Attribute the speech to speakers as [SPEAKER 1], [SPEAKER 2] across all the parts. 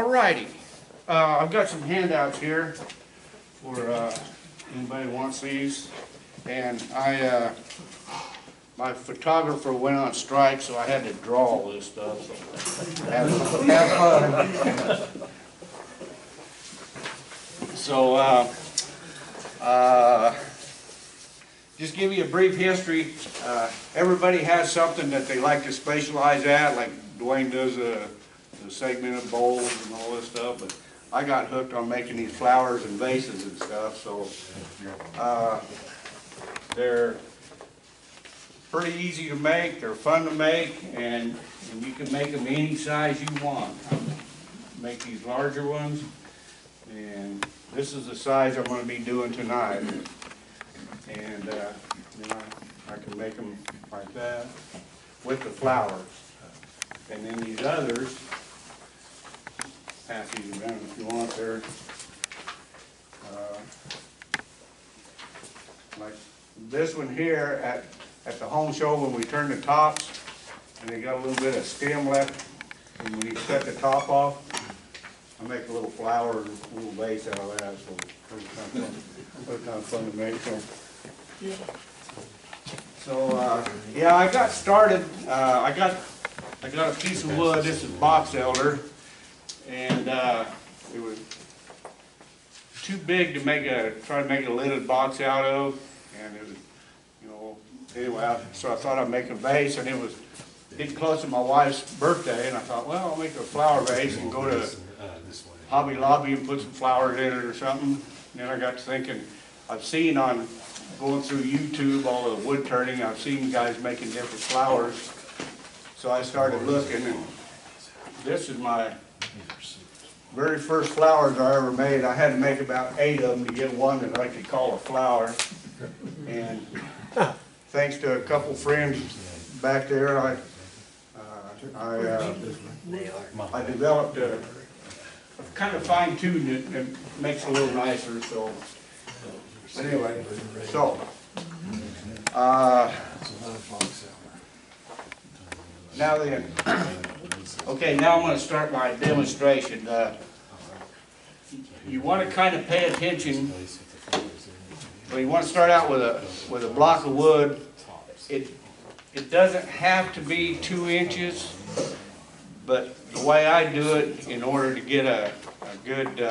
[SPEAKER 1] Alrighty, I've got some handouts here for anybody who wants these, and my photographer went on strike, so I had to draw all this stuff. So have fun. So just give you a brief history. Everybody has something that they like to specialize at, like Dwayne does the segmented bowls and all this stuff, but I got hooked on making these flowers and vases and stuff, so they're pretty easy to make, they're fun to make, and you can make them any size you want. Make these larger ones, and this is the size I'm going to be doing tonight. And then I can make them like that with the flowers. And then these others, pass these around if you want there. Like this one here at the home show when we turn the tops, and they got a little bit of stem left, and when you cut the top off, I make a little flower and a little vase out of that, so it's kind of fun to make. So yeah, I got started. I got a piece of wood. This is box elder, and it was too big to try to make a lidded box out of, and it was, anyway. So I thought I'd make a vase, and it was getting close to my wife's birthday, and I thought, well, I'll make a flower vase and go to Hobby Lobby and put some flowers in it or something. And then I got to thinking, I've seen going through YouTube, all the wood turning, I've seen guys making different flowers. So I started looking, and this is my very first flowers I ever made. I had to make about 8 of them to get one that I could call a flower. And thanks to a couple friends back there, I developed kind of fine-tuned it and makes it a little nicer. So, but anyway, so now then, okay, now I'm going to start my demonstration. You want to kind of pay attention. Well, you want to start out with a block of wood. It doesn't have to be 2 inches, but the way I do it, in order to get a good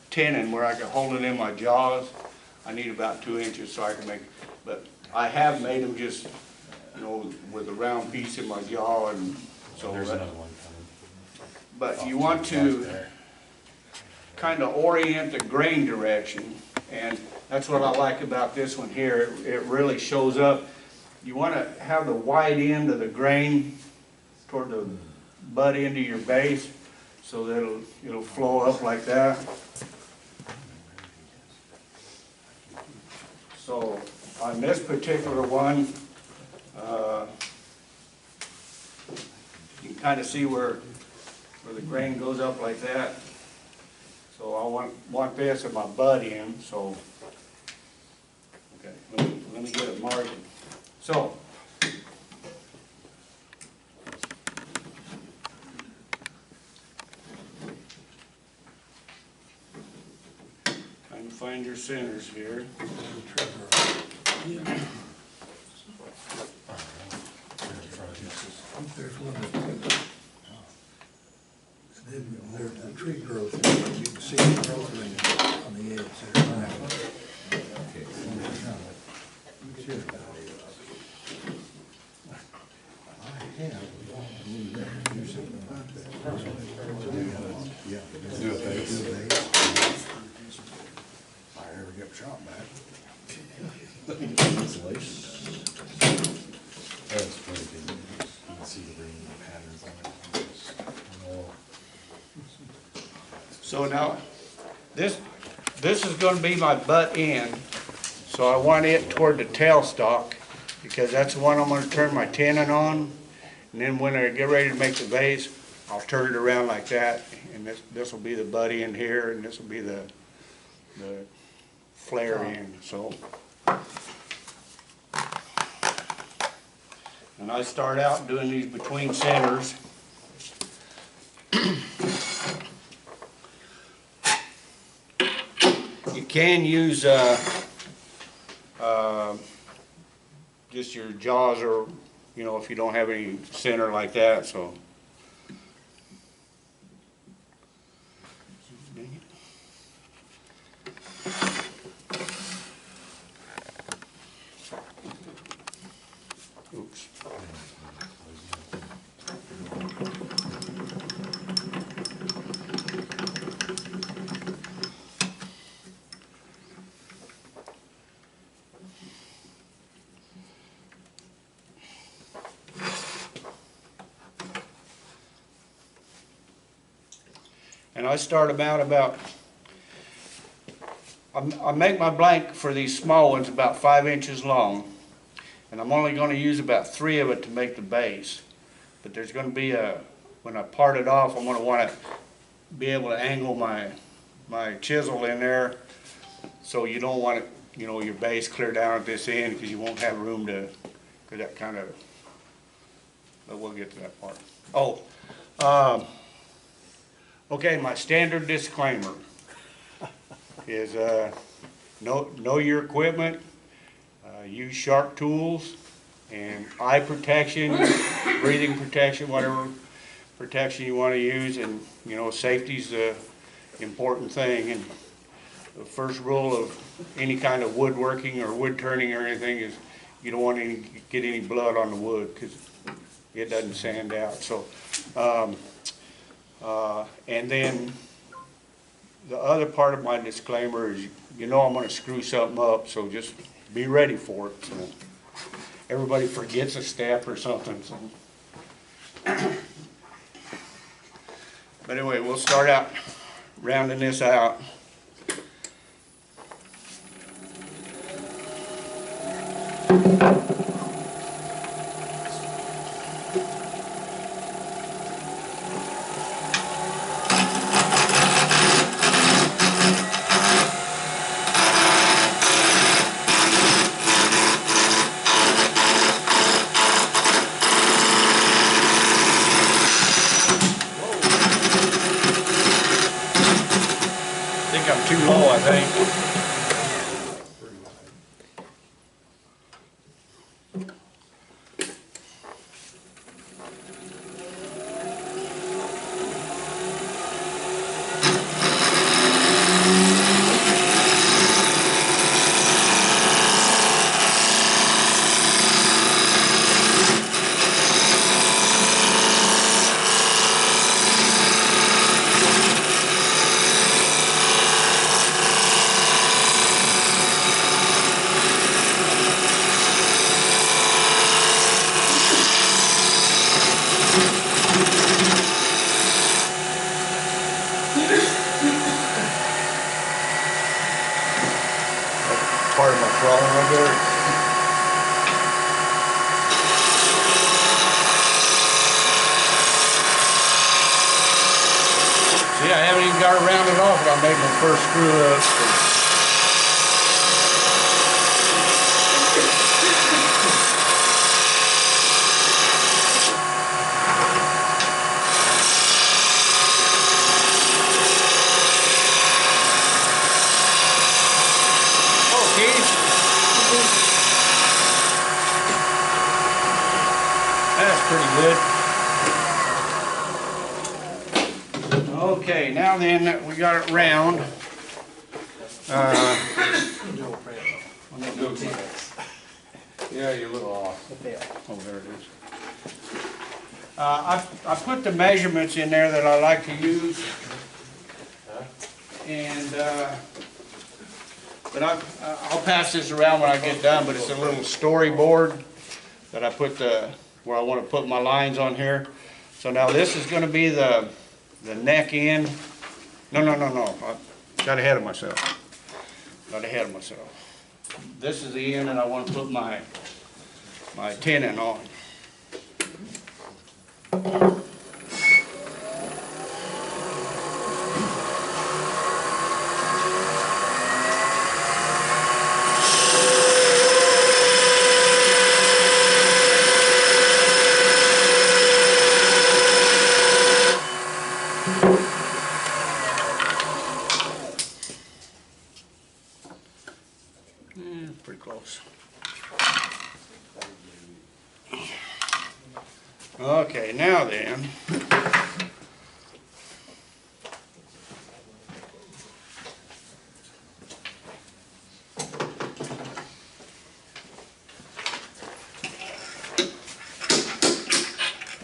[SPEAKER 1] tenon where I can hold it in my jaws, I need about 2 inches so I can make. But I have made them just, with a round piece in my jaw, and so. But you want to kind of orient the grain direction, and that's what I like about this one here. It really shows up. You want to have the wide end of the grain toward the butt end of your base, so that it'll flow up like that. So on this particular one, you can kind of see where the grain goes up like that. So I want this at my butt end. So okay, let me get it marked. So trying to find your centers here.
[SPEAKER 2] There's one there's the tree growth. You can see the growth on the edge there. I ever get shot back.
[SPEAKER 3] That's pretty good. You can see the green patterns on it.
[SPEAKER 1] So now, this is going to be my butt end, so I want it toward the tailstock, because that's the one I'm going to turn my tenon on, and then when I get ready to make the vase, I'll turn it around like that, and this will be the butt end here, and this will be the flare end. So, and I start out doing these between centers. can use just your jaws, or you know, if you don't have any center like that. So. Oops. And I start them out about, I make my blank for these small ones about 5 inches long. And I'm only going to use about 3 of it to make the base. But there's going to be when I part it off, I'm going to want to be able to angle my chisel in there, so you don't want it, you know, your base clear down at this end, because you won't have room to, for that kind of, but we'll get to that part. Oh, okay, my standard disclaimer is know your equipment. Use sharp tools and eye protection, breathing protection, whatever protection you want to use, and you know, safety's the important thing. And the first rule of any kind of woodworking or wood turning or anything is you don't want to get any blood on the wood, because it doesn't sand out. So, and then the other part of my disclaimer is, you know, I'm going to screw something up, so just be ready for it. So everybody forgets a step or something. So. But anyway, we'll start out rounding this out. I'm too low, I think. Part of my problem right there. See, I haven't even got it rounded off, but I made my first screw up. That's pretty good. Okay, now then that we got it round. Yeah, you're a little off. Oh, there it is. I put the measurements in there that I like to use, and but I'll pass this around when I get done. But it's a little storyboard that I put where I want to put my lines on here. So now this is going to be the neck end. No. I got ahead of myself. This is the end, and I want to put my tenon on. now then,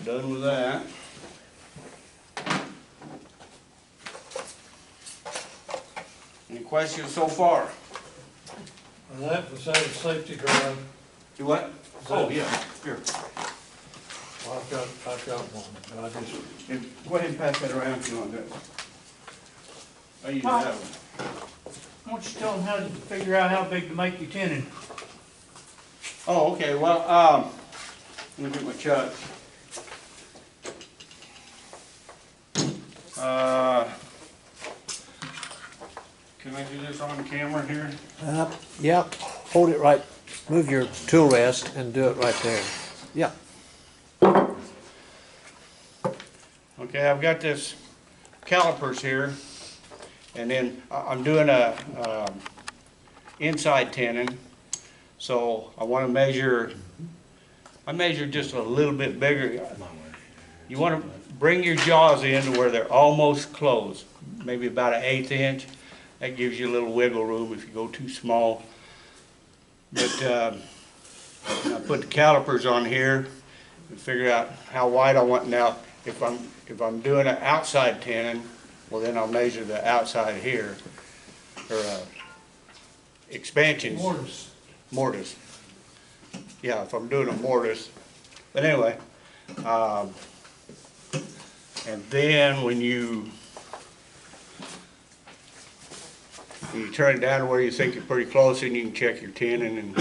[SPEAKER 1] done with that. Any questions so far?
[SPEAKER 2] And that was that a safety drive?
[SPEAKER 1] Do what? Oh, yeah, here.
[SPEAKER 2] Well, I've got one, and I just,
[SPEAKER 1] Here, go ahead and pass that around if you want to. I use that one.
[SPEAKER 4] Why don't you tell them how to figure out how big to make your tenon?
[SPEAKER 1] Oh, okay, well, let me get my chuck. Can I do this on camera here?
[SPEAKER 5] Yep, hold it right, move your tool rest and do it right there. Yeah.
[SPEAKER 1] Okay, I've got this calipers here, and then I'm doing a inside tenon, so I want to measure. I measure just a little bit bigger. You want to bring your jaws in to where they're almost closed, maybe about an 1/8 inch. That gives you a little wiggle room if you go too small. But I put the calipers on here and figure out how wide I want. Now, if I'm doing an outside tenon, well then I'll measure the outside here, or expansions. Mortise. Yeah, if I'm doing a mortise. But anyway, and then when you turn it down to where you think you're pretty close, and you can check your tenon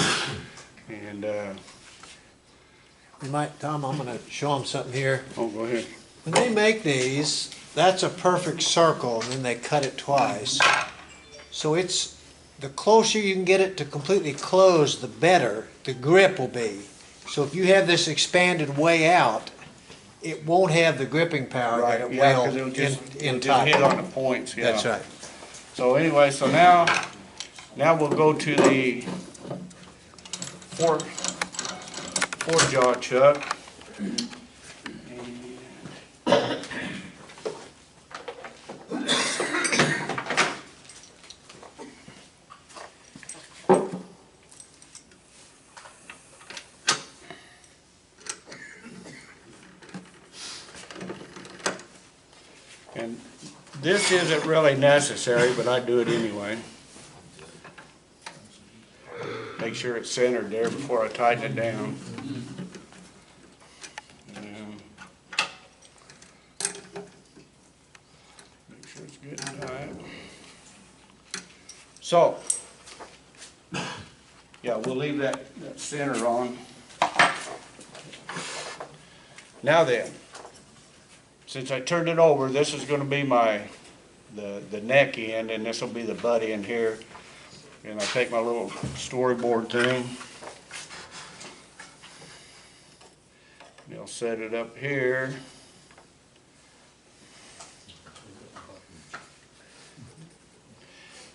[SPEAKER 1] and
[SPEAKER 5] You might, Tom, I'm gonna show them something here.
[SPEAKER 1] oh, go ahead.
[SPEAKER 5] When they make these, that's a perfect circle, and then they cut it twice. So it's, the closer you can get it to completely close, the better the grip will be. So if you have this expanded way out, it won't have the gripping power that it
[SPEAKER 1] Yeah,
[SPEAKER 5] will
[SPEAKER 1] 'cause it'll just
[SPEAKER 5] in
[SPEAKER 1] hit
[SPEAKER 5] tight.
[SPEAKER 1] on the points, yeah.
[SPEAKER 5] That's right.
[SPEAKER 1] So anyway, so now we'll go to the four jaw chuck. And this isn't really necessary, but I do it anyway. Make sure it's centered there before I tighten it down. And make sure it's good and tight. So, yeah, we'll leave that center on. Now then, since I turned it over, this is going to be the neck end, and this will be the butt end here. And I take my little storyboard thing, and I'll set it up here.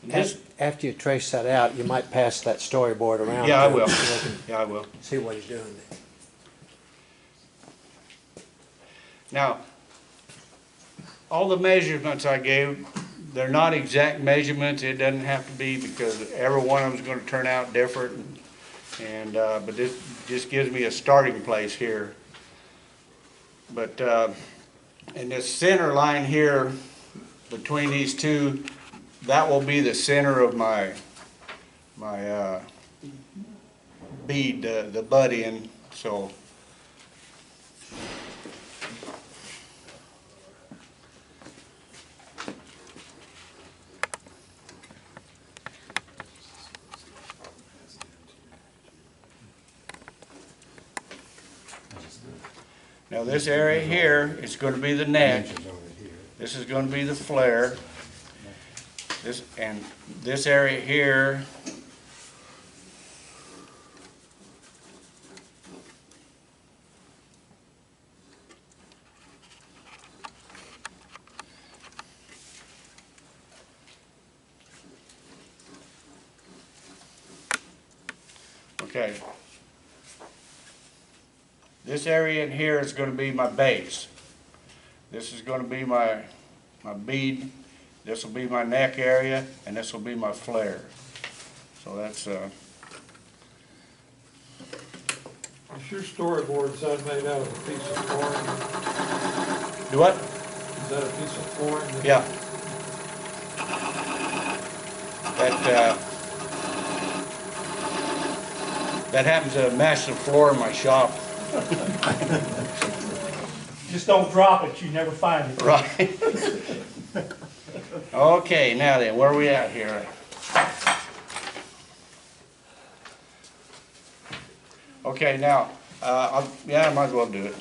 [SPEAKER 1] And this,
[SPEAKER 5] After you trace that out, you might pass that storyboard around.
[SPEAKER 1] yeah, I
[SPEAKER 5] to
[SPEAKER 1] will.
[SPEAKER 5] them so they can
[SPEAKER 1] Yeah, I will.
[SPEAKER 5] see what he's doing.
[SPEAKER 1] Now, all the measurements I gave, they're not exact measurements. It doesn't have to be, because every one of them is going to turn out different. And but this just gives me a starting place here. But in this center line here between these two, that will be the center of my bead, the butt end. So. Now this area here is going to be the neck. This is going to be the flare. This area here okay. This area in here is going to be my base. This is gonna be my bead, this will be my neck area, and this will be my flare. So that's,
[SPEAKER 2] Is your storyboard, is that made out of a piece of flooring?
[SPEAKER 1] do what?
[SPEAKER 2] Is that a piece of flooring?
[SPEAKER 1] Yeah. That happens to match the floor in my shop.
[SPEAKER 4] Just don't drop it, you never find it.
[SPEAKER 1] Right. Okay, now then, where are we at here? Okay, now, yeah, I might as well do it.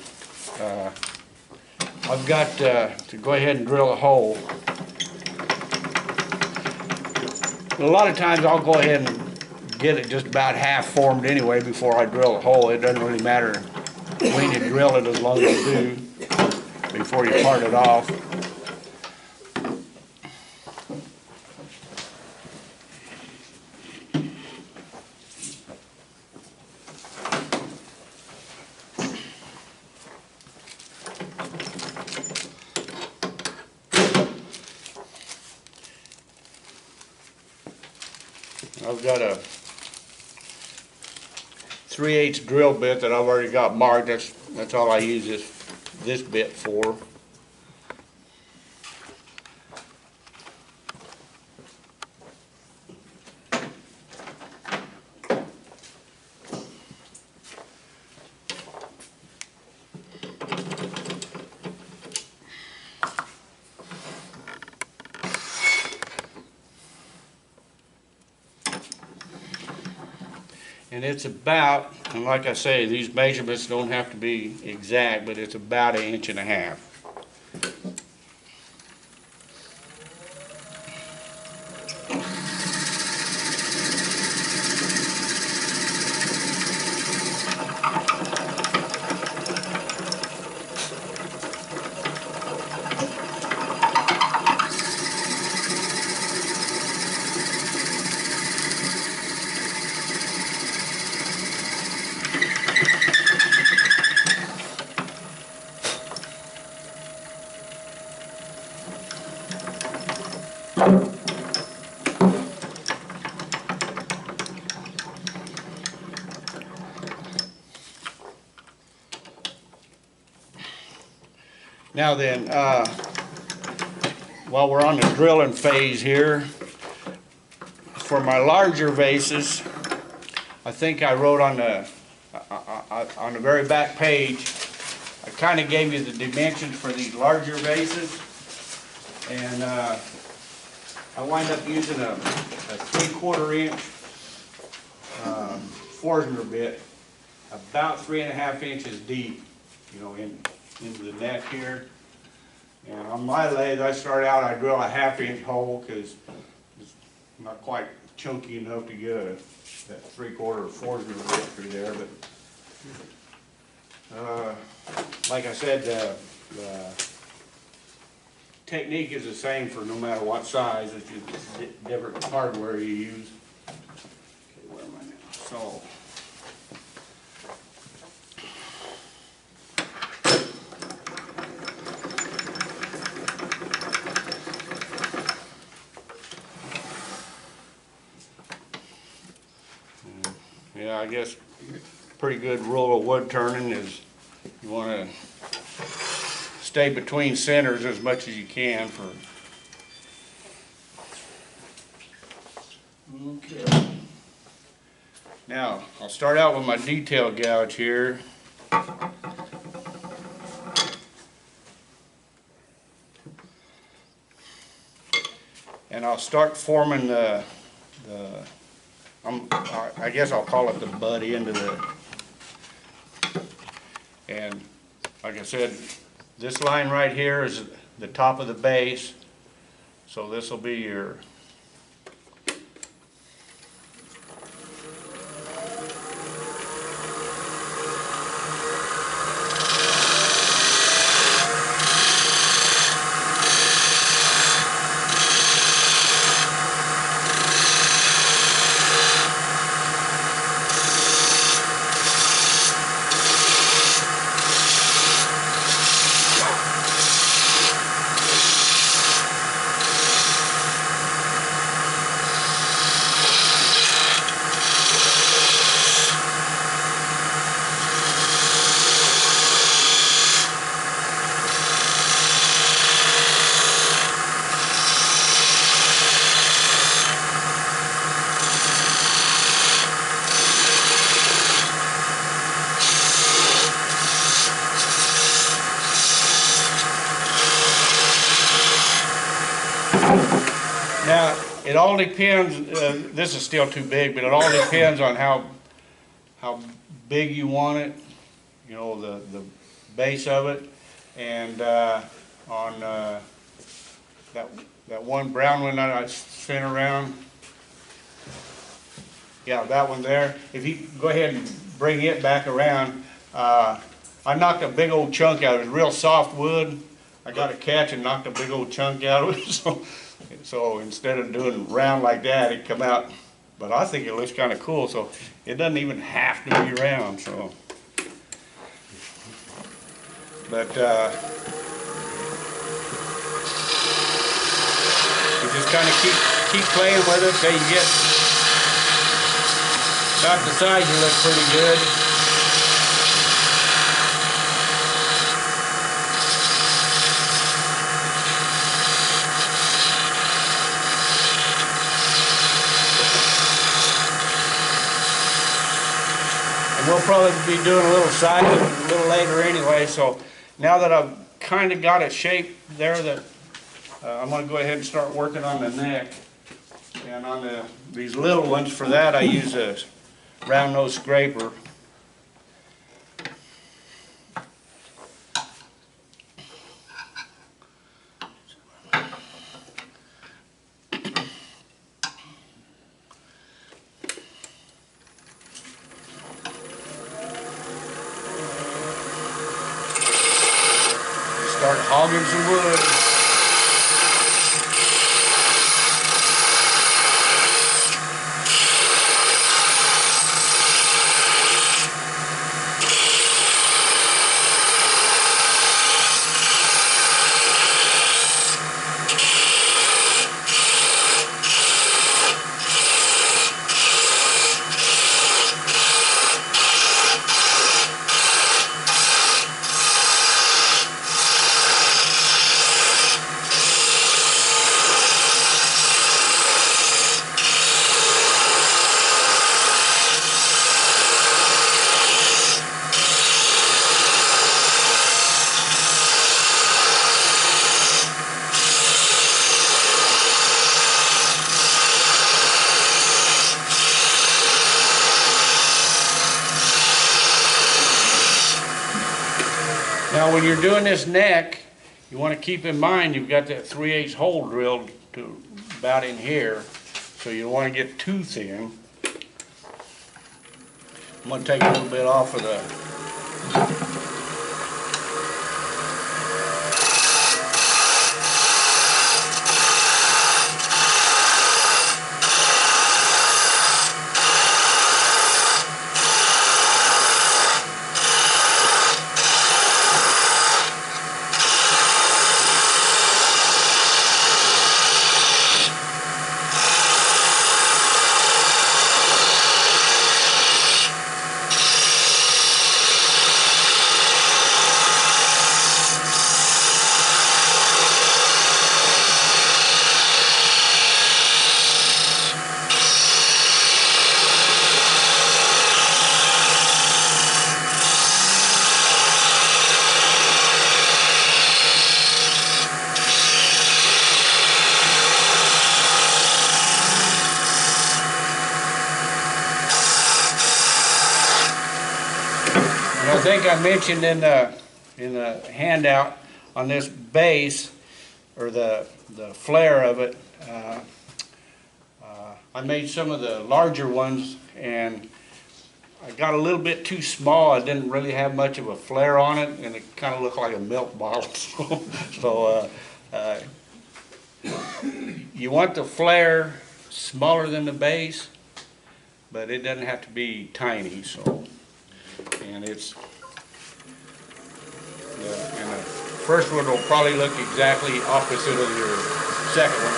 [SPEAKER 1] I've got to go ahead and drill a hole. A lot of times I'll go ahead and get it just about half formed anyway before I drill a hole. It doesn't really matter when you drill it as long as you do before you part it off. I've got a 3/8 drill bit that I've already got marked. That's all I use this bit for. And it's about, and like I say, these measurements don't have to be exact, but it's about 1.5 inches. Now then, while we're on the drilling phase here, for my larger vases, I think I wrote on the very back page, I kind of gave you the dimensions for these larger vases, and I wind up using a 3/4 inch Forstner bit, about 3.5 inches deep, you know, into the neck here. And on my lathe, I start out, I drill a 1/2 inch hole because it's not quite chunky enough to get that 3/4 Forstner bit through there. But like I said, the technique is the same for no matter what size. It's just different hardware you use. Okay, where am I now? So. Yeah, I guess pretty good rule of wood turning is you want to stay between centers as much as you can for. Okay. Now, I'll start out with my detail gouge here. And I'll start forming I guess I'll call it the butt end of and like I said, this line right here is the top of the base, so this will be your Now, it all depends, this is still too big, but it all depends on how big you want it, you know, the base of it, and on that one brown one that I sent around, yeah, that one there, if you go ahead and bring it back around, I knocked a big old chunk out. It was real soft wood. I got a catch and knocked a big old chunk out of it, so instead of doing round like that, it come out, but I think it looks kind of cool, so it doesn't even have to be round, so. But you just kind of keep playing with it till you get about the size you look pretty good. And we'll probably be doing a little siding a little later anyway, so now that I've kind of got it shaped there, that I'm going to go ahead and start working on the neck. And on these little ones, for that I use a round nose scraper. Start hogging some wood. Now when you're doing this neck, you want to keep in mind you've got that 3/8 hole drilled to about in here, so you don't want to get too thin. I'm going to take a little bit off of the I think I mentioned in the handout on this base, or the flare of it, I made some of the larger ones, and I got a little bit too small. I didn't really have much of a flare on it, and it kind of looked like a milk bottle. So you want the flare smaller than the base, but it doesn't have to be tiny. So, and it's and the first one will probably look exactly opposite of your second one.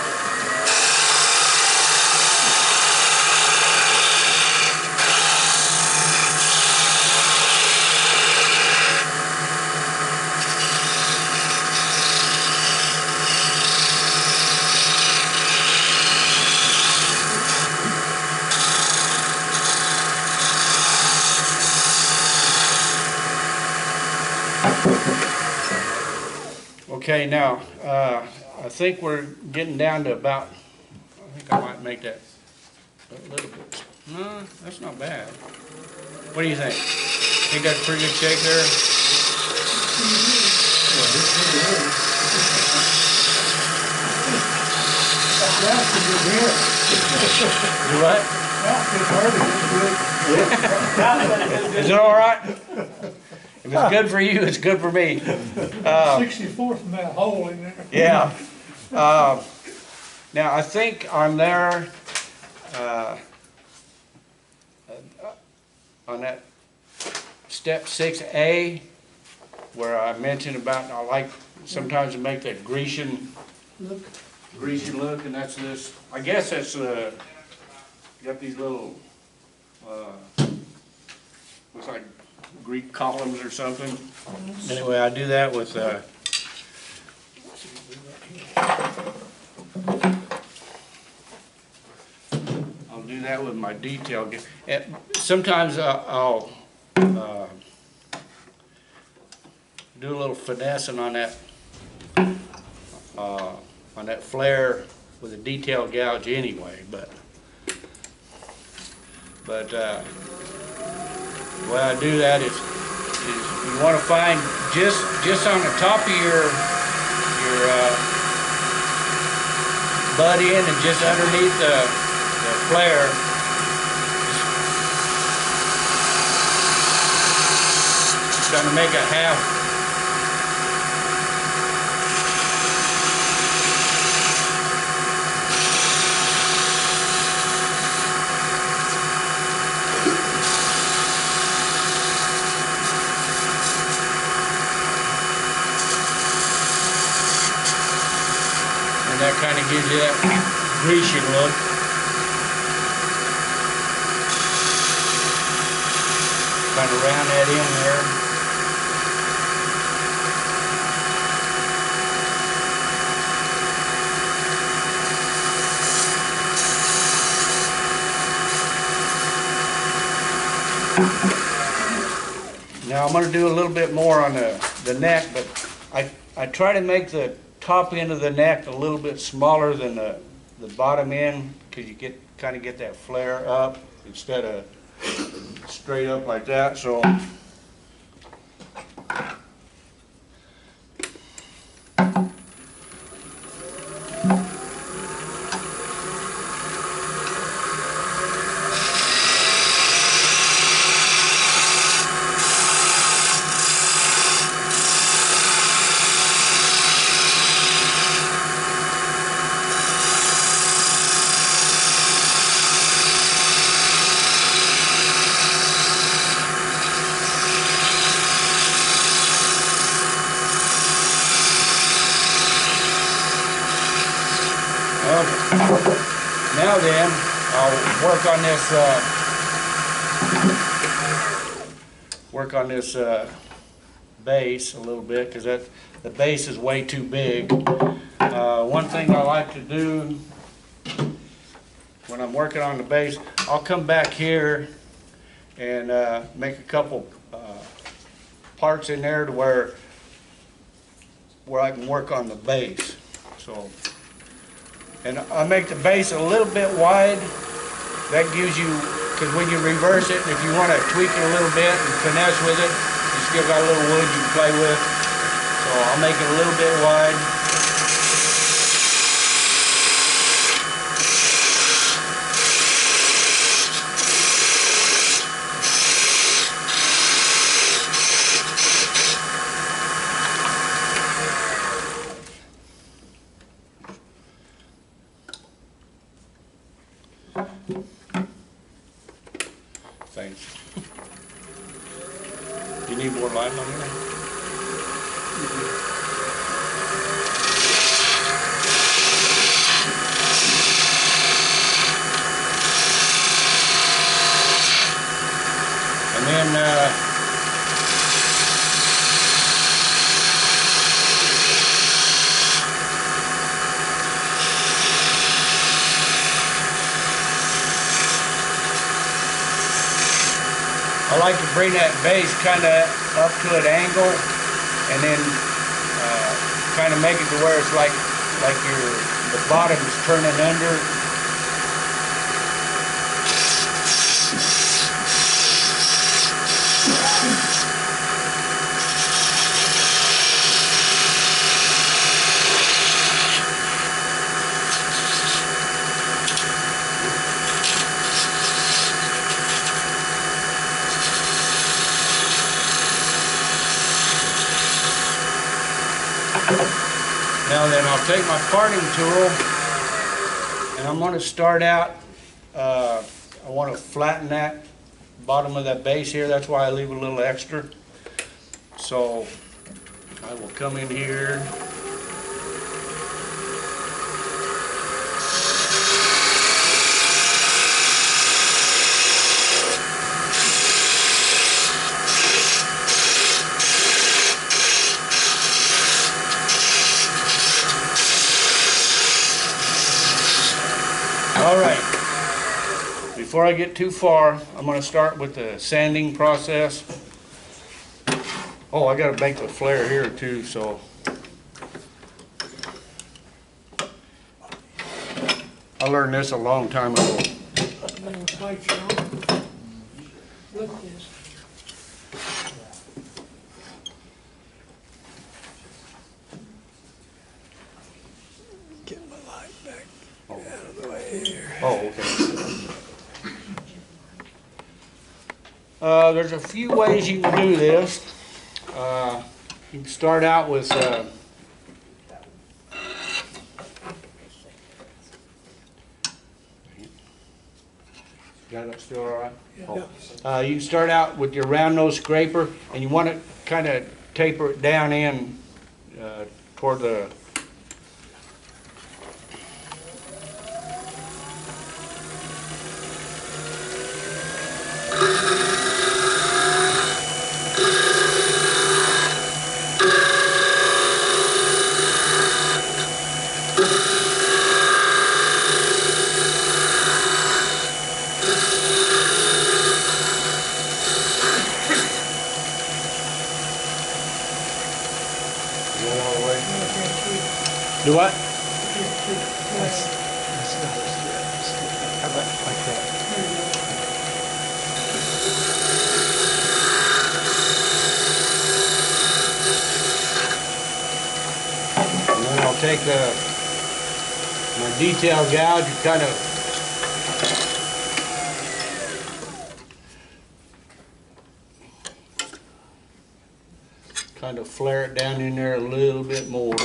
[SPEAKER 1] Okay, now I think we're getting down to about think I might make that a little bit. No, that's not bad. What do you think? Think that's a pretty good shape there? You what? Is it all right? If it's good for you, it's good for me.
[SPEAKER 4] 64 from that hole in there.
[SPEAKER 1] Yeah. Now, I think on there, on that step 6A, where I mentioned about, I like sometimes to make that Grecian look, and that's this, I guess that's, got these little, looks like Greek columns or something. Anyway, I do that with, I'll do that with my detail. And sometimes I'll do a little finessing on that flare with a detail gouge anyway, but the way I do that is you want to find just on the top of your butt end and just underneath the flare, just trying to make a half. That kind of gives you that Grecian look. Kind of round that in there. Now I'm going to do a little bit more on the neck, but I try to make the top end of the neck a little bit smaller than the bottom end, because you kind of get that flare up instead of straight up like that. So now then, I'll work on this base a little bit, because the base is way too big. One thing I like to do when I'm working on the base, I'll come back here and make a couple parts in there to where I can work on the base. So. And I make the base a little bit wide. That gives you, because when you reverse it, if you want to tweak it a little bit and finesse with it, you still got a little wood you can play with. So I'll make it a little bit wide. Thanks. Do you need more lime on here? And then I like to bring that base kind of up to an angle, and then kind of make it to where it's like the bottom is turning under, Now then, I'll take my parting tool and I'm going to start out, I want to flatten that bottom of that base here. That's why I leave a little extra. So I will come in here. All right, before I get too far, I'm going to start with the sanding process. Oh, I got to make the flare here too, so. I learned this a long time ago.
[SPEAKER 5] Get my light back out of the way here.
[SPEAKER 1] Oh, okay. There's a few ways you can do this. You can start out with got it still all right? Oh. You can start out with your round nose scraper, and you want to kind of taper it down in toward the do what?
[SPEAKER 5] That's not as good. How about like that?
[SPEAKER 1] And then I'll take my detail gouge and kind of flare it down in there a little bit more.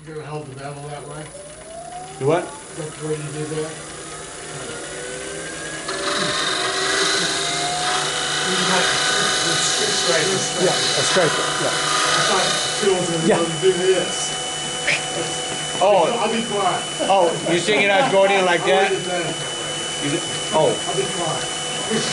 [SPEAKER 2] You're gonna hold the bevel that way?
[SPEAKER 1] Do what?
[SPEAKER 2] That's the way you do that?
[SPEAKER 5] Yeah, a scraper, yeah.
[SPEAKER 2] I thought Phil's gonna do this.
[SPEAKER 1] Oh,
[SPEAKER 2] I'll be quiet.
[SPEAKER 1] oh, you thinking I was going in like that? Oh,
[SPEAKER 2] I'll be quiet. Here's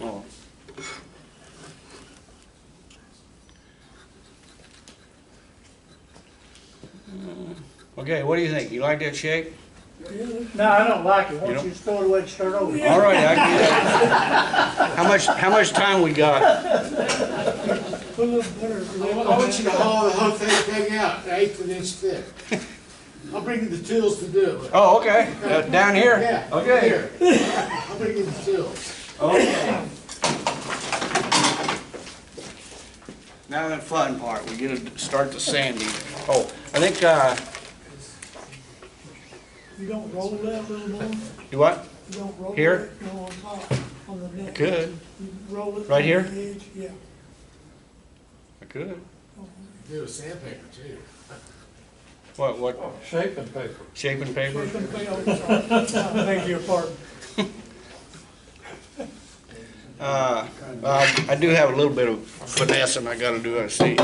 [SPEAKER 1] oh. Okay, what do you think? You like that shape?
[SPEAKER 4] No, I don't like it. Why
[SPEAKER 1] You
[SPEAKER 4] don't
[SPEAKER 1] don't-
[SPEAKER 4] you just throw it away and start over?
[SPEAKER 1] All right, I can do that. How much time we got?
[SPEAKER 4] Put a little butter.
[SPEAKER 2] I want you to haul the whole thing out, 1/8 of an inch thick. I'll bring you the tools to do it.
[SPEAKER 1] Oh, okay. Down here?
[SPEAKER 2] Yeah.
[SPEAKER 1] Okay.
[SPEAKER 2] Here. I'll bring you the tools.
[SPEAKER 1] Okay. Now the fun part, we get to start the sanding. Oh, I think,
[SPEAKER 4] You don't roll that little more?
[SPEAKER 1] do what?
[SPEAKER 4] You don't roll
[SPEAKER 1] Here?
[SPEAKER 4] it? No, on top, on the neck.
[SPEAKER 1] Could.
[SPEAKER 4] You roll it.
[SPEAKER 1] Right
[SPEAKER 4] on
[SPEAKER 1] here?
[SPEAKER 4] the edge, yeah.
[SPEAKER 1] I could.
[SPEAKER 2] Do a sandpaper too.
[SPEAKER 1] What,
[SPEAKER 2] Shaping paper.
[SPEAKER 1] shaping paper?
[SPEAKER 4] I beg your pardon.
[SPEAKER 1] I do have a little bit of finesse and I gotta do, I see.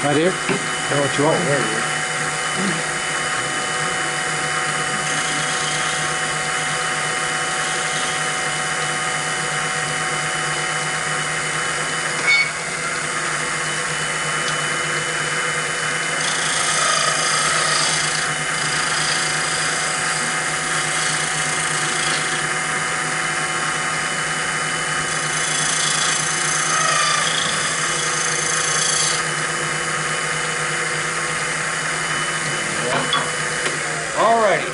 [SPEAKER 5] Right here? Is that what you want?
[SPEAKER 1] There it is. Alrighty.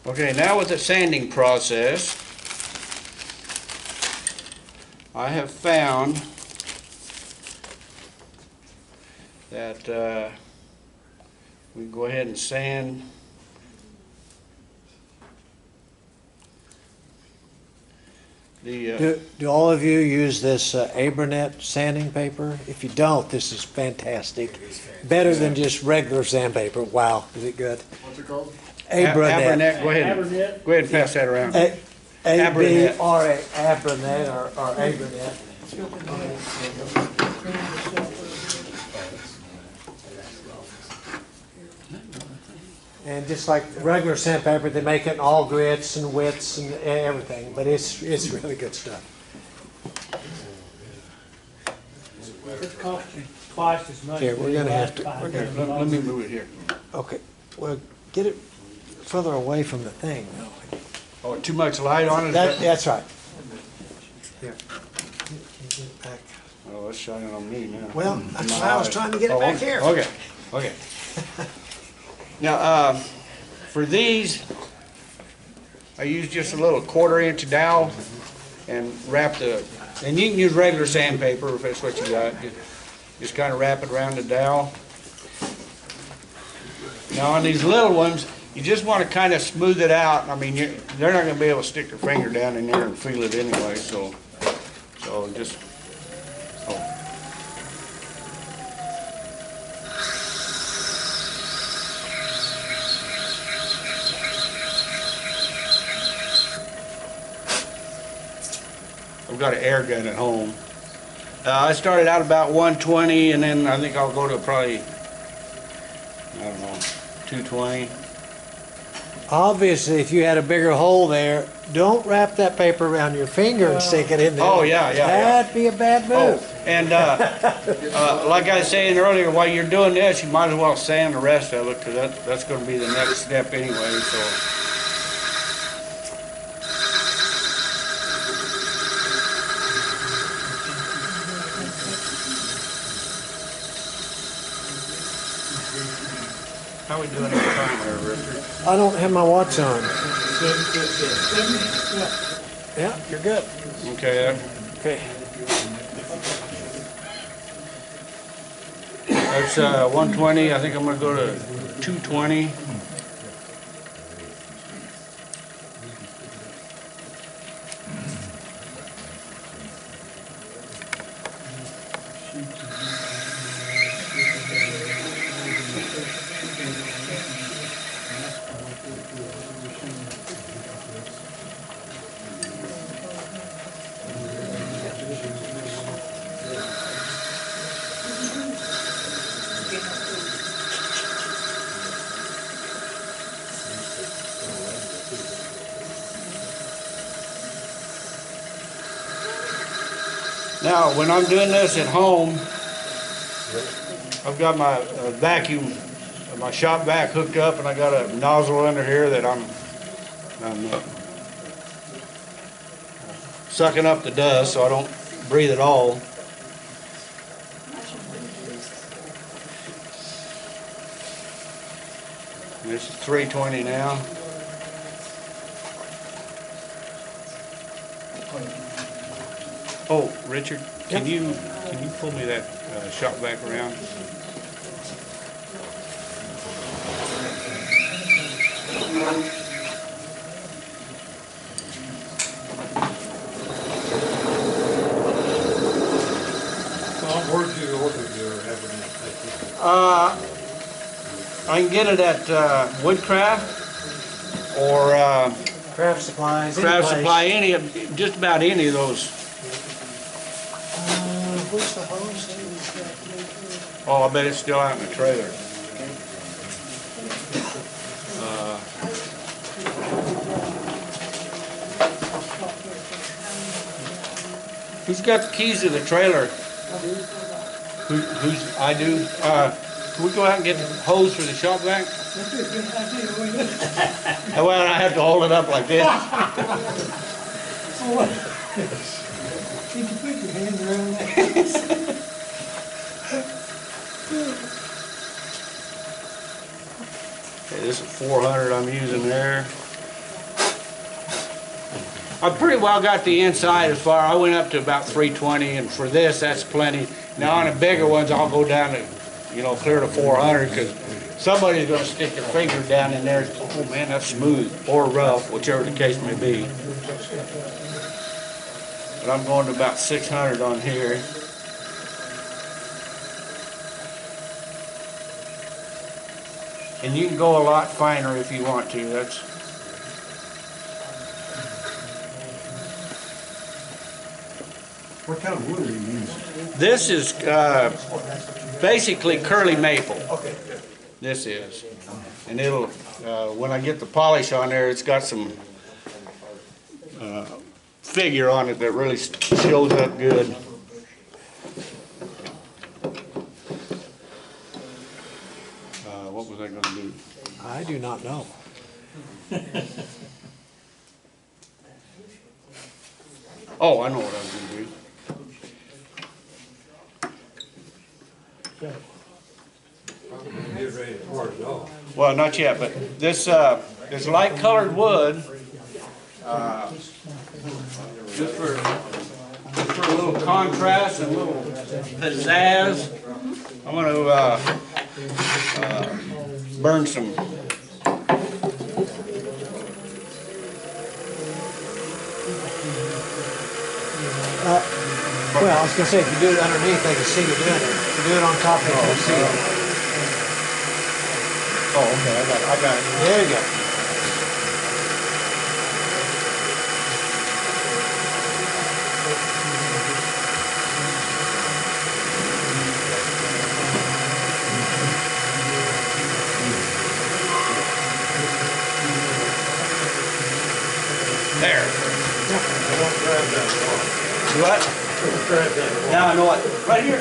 [SPEAKER 1] Okay, now with the sanding process, I have found that we can go ahead and sand the
[SPEAKER 5] Do all of you use this Abranet sanding paper? If you don't, this is fantastic. Better than just regular sandpaper. Wow, is it good?
[SPEAKER 3] What's it called?
[SPEAKER 5] Abranet.
[SPEAKER 1] Go ahead.
[SPEAKER 4] Abranet.
[SPEAKER 1] Go ahead and pass that around.
[SPEAKER 5] A-B-R-A, Abranet or Abranet. And just like regular sandpaper, they make it in all grits and widths and everything, but it's really good stuff.
[SPEAKER 4] It costs you twice as much.
[SPEAKER 5] Here, we're gonna have to-
[SPEAKER 1] Let me move it here.
[SPEAKER 5] Okay, well, get it further away from the thing.
[SPEAKER 1] Oh, too much light on it?
[SPEAKER 5] That's right. Here. Get it back.
[SPEAKER 1] Oh, it's shining on me now.
[SPEAKER 5] Well, that's why I was trying to get it
[SPEAKER 1] Oh,
[SPEAKER 5] back here.
[SPEAKER 1] Okay, okay. Now, for these, I use just a little 1/4-inch dowel and wrap and you can use regular sandpaper if that's what you got. Just kind of wrap it around the dowel. Now on these little ones, you just want to kind of smooth it out. I mean, they're not going to be able to stick their finger down in there and feel it anyway, so just, oh. I've got an air gun at home. I started out about 120, and then I think I'll go to probably, I don't know, 220.
[SPEAKER 5] Obviously, if you had a bigger hole there, don't wrap that paper around your finger and stick it in there.
[SPEAKER 1] Oh, yeah.
[SPEAKER 5] That'd be a bad move.
[SPEAKER 1] Oh, and like I was saying earlier, while you're doing this, you might as well sand the rest of it, because that's going to be the next step anyway, so. How we doing on time there, Richard?
[SPEAKER 5] I don't have my watch on. Yeah, you're good.
[SPEAKER 1] Okay,
[SPEAKER 5] Okay.
[SPEAKER 1] that's 120. I think I'm going to go to 220. Now, when I'm doing this at home, I've got my vacuum, my shop vac hooked up, and I got a nozzle under here that I'm sucking up the dust so I don't breathe at all. This is 320 now. Oh, Richard, can you pull me that shop vac around? I can get it at Woodcraft or
[SPEAKER 5] Craft supplies, any
[SPEAKER 1] Craft
[SPEAKER 5] place.
[SPEAKER 1] Supply, any of, just about any of those.
[SPEAKER 5] Where's the hose?
[SPEAKER 1] Oh, I bet it's still out in the trailer. Who's got the keys to the trailer? I do. Can we go out and get the hose for the shop vac? Well, I have to hold it up like this.
[SPEAKER 5] Did you put your hand around that?
[SPEAKER 1] Okay, this is 400 I'm using there. I pretty well got the inside as far. I went up to about 320, and for this, that's plenty. Now on the bigger ones, I'll go down to, you know, clear to 400, because somebody's going to stick their finger down in there. Oh man, that's smooth or rough, whichever the case may be. But I'm going to about 600 on here. And you can go a lot finer if you want to. That's.
[SPEAKER 3] What kind of wood are you using?
[SPEAKER 1] This is basically curly maple.
[SPEAKER 3] Okay.
[SPEAKER 1] This is. And it'll, when I get the polish on there, it's got some figure on it that really shows up good. What was I going to do?
[SPEAKER 5] I do not know.
[SPEAKER 1] Oh, I know what I was going to do. Well, not yet, but this this light colored wood, just for a little contrast and a little pizzazz, I'm going to burn some.
[SPEAKER 5] Well, I was gonna say, if you do it underneath, they can see you doing it. If you do it on top, they can see it.
[SPEAKER 1] Oh, okay, I got it.
[SPEAKER 5] There you go.
[SPEAKER 1] There. You what? Now I know what. Right here.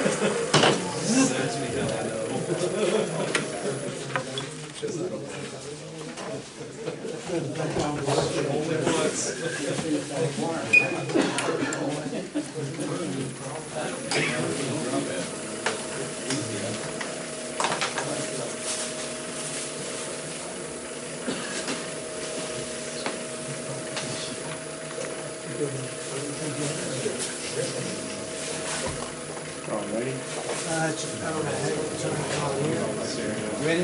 [SPEAKER 1] Alrighty.
[SPEAKER 5] I don't know how to turn it on here. Ready?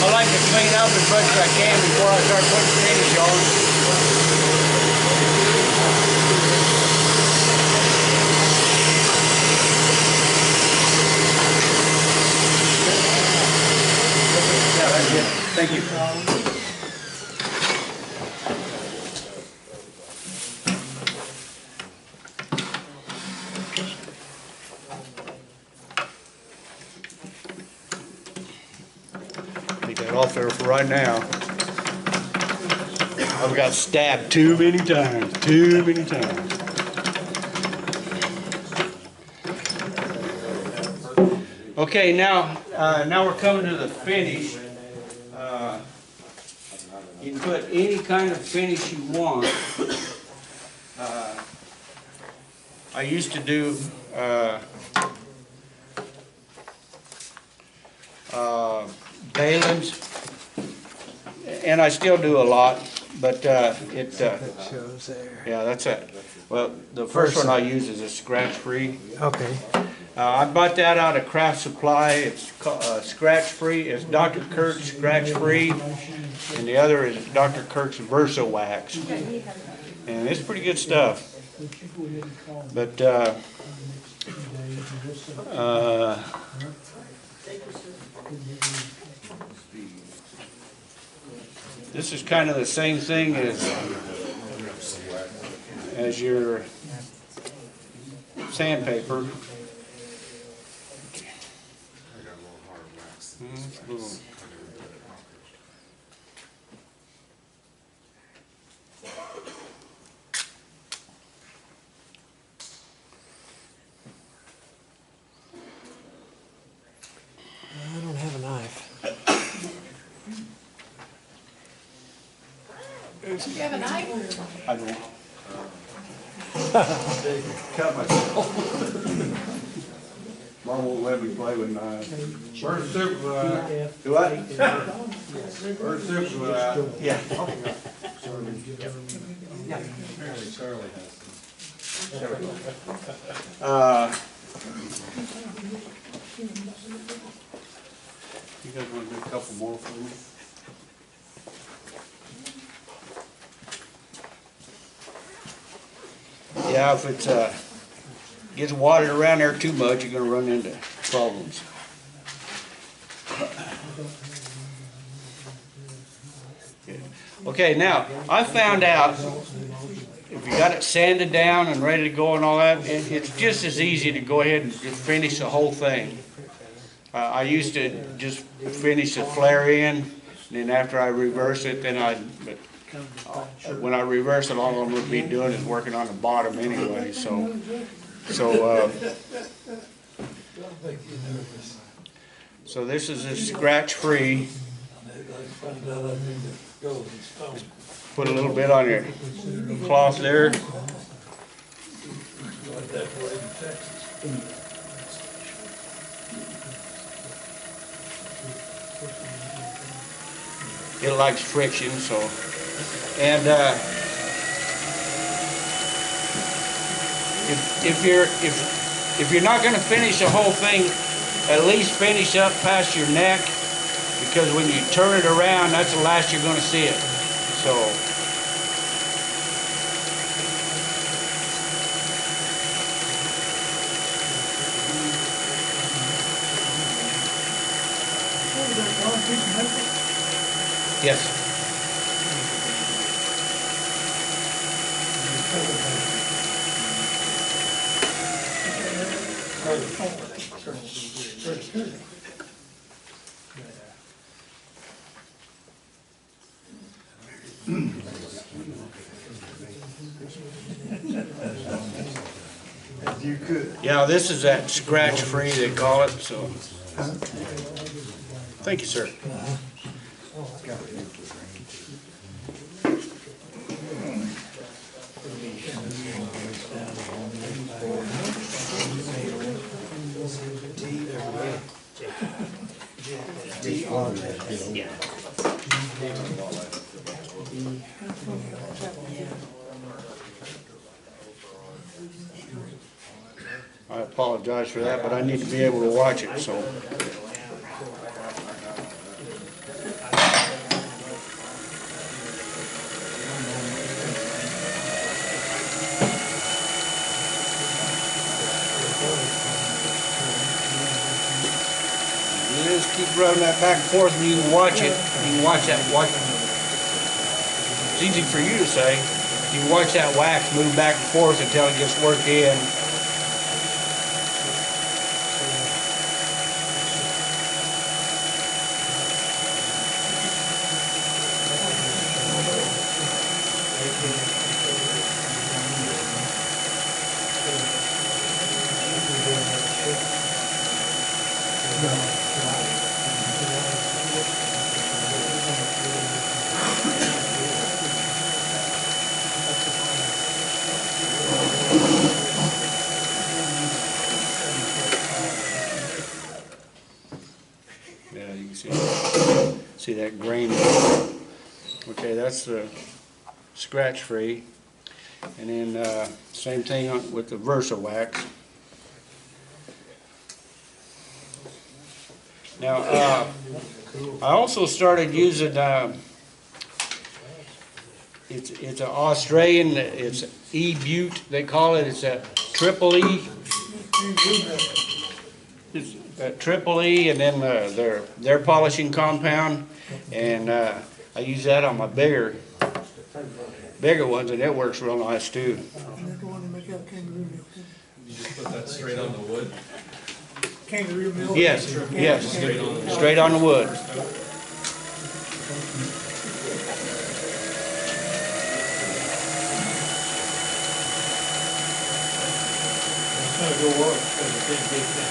[SPEAKER 1] I like to clean up as much as I can before I start putting finish on. Yeah, that's it. Thank you. Take that off there for right now. I've got stabbed too many times, too many times. Okay, now we're coming to the finish. You can put any kind of finish you want. I used to do Balin's, and I still do a lot. but,
[SPEAKER 5] Shows there.
[SPEAKER 1] yeah, that's it. Well, the first one I use is a scratch-free.
[SPEAKER 5] Okay.
[SPEAKER 1] I bought that out of Craft Supply. It's scratch-free. It's Dr. Kirk's scratch-free, and the other is Dr. Kirk's Versa Wax. And it's pretty good stuff. But this is kind of the same thing as your sandpaper.
[SPEAKER 5] I don't have a knife.
[SPEAKER 6] You have a knife?
[SPEAKER 1] I don't. Cut myself. Mom won't let me play with knives.
[SPEAKER 2] Where's Superfly?
[SPEAKER 1] Do I?
[SPEAKER 2] Where's Superfly?
[SPEAKER 1] Yeah.
[SPEAKER 3] Charlie has
[SPEAKER 1] You guys want to do a couple more for me? Yeah, if it's gets watered around there too much, you're gonna run into problems. Okay, now I found out if you got it sanded down and ready to go and all that, it's just as easy to go ahead and just finish the whole thing. I used to just finish the flare in, and then after I reverse it, then when I reverse it, all I'm going to be doing is working on the bottom anyway. So this is a scratch-free. Put a little bit on your cloth there. It likes friction, so, and if you're not going to finish the whole thing, at least finish up past your neck, because when you turn it around, that's the last you're going to see it. So. Yes. Yeah, this is that scratch-free, they call it, so. Thank you, sir. I apologize for that, but I need to be able to watch it, so. You just keep rubbing that back and forth and you can watch it. You can watch that, it's easy for you to say. You can watch that wax move back and forth until it gets worked in. Yeah, you can see that grain. Okay, that's the scratch-free. And then same thing with the Vase wax. Now, I also started using, it's an Australian, it's E-Butte, they call it, it's a triple E. It's a triple E, and then their polishing compound, and I use that on my bigger ones, and it works real nice too.
[SPEAKER 3] You just put that straight on the wood?
[SPEAKER 4] Kangaroo milk?
[SPEAKER 1] Yes, yes, straight on the wood.
[SPEAKER 2] It's gonna go up, because it didn't get that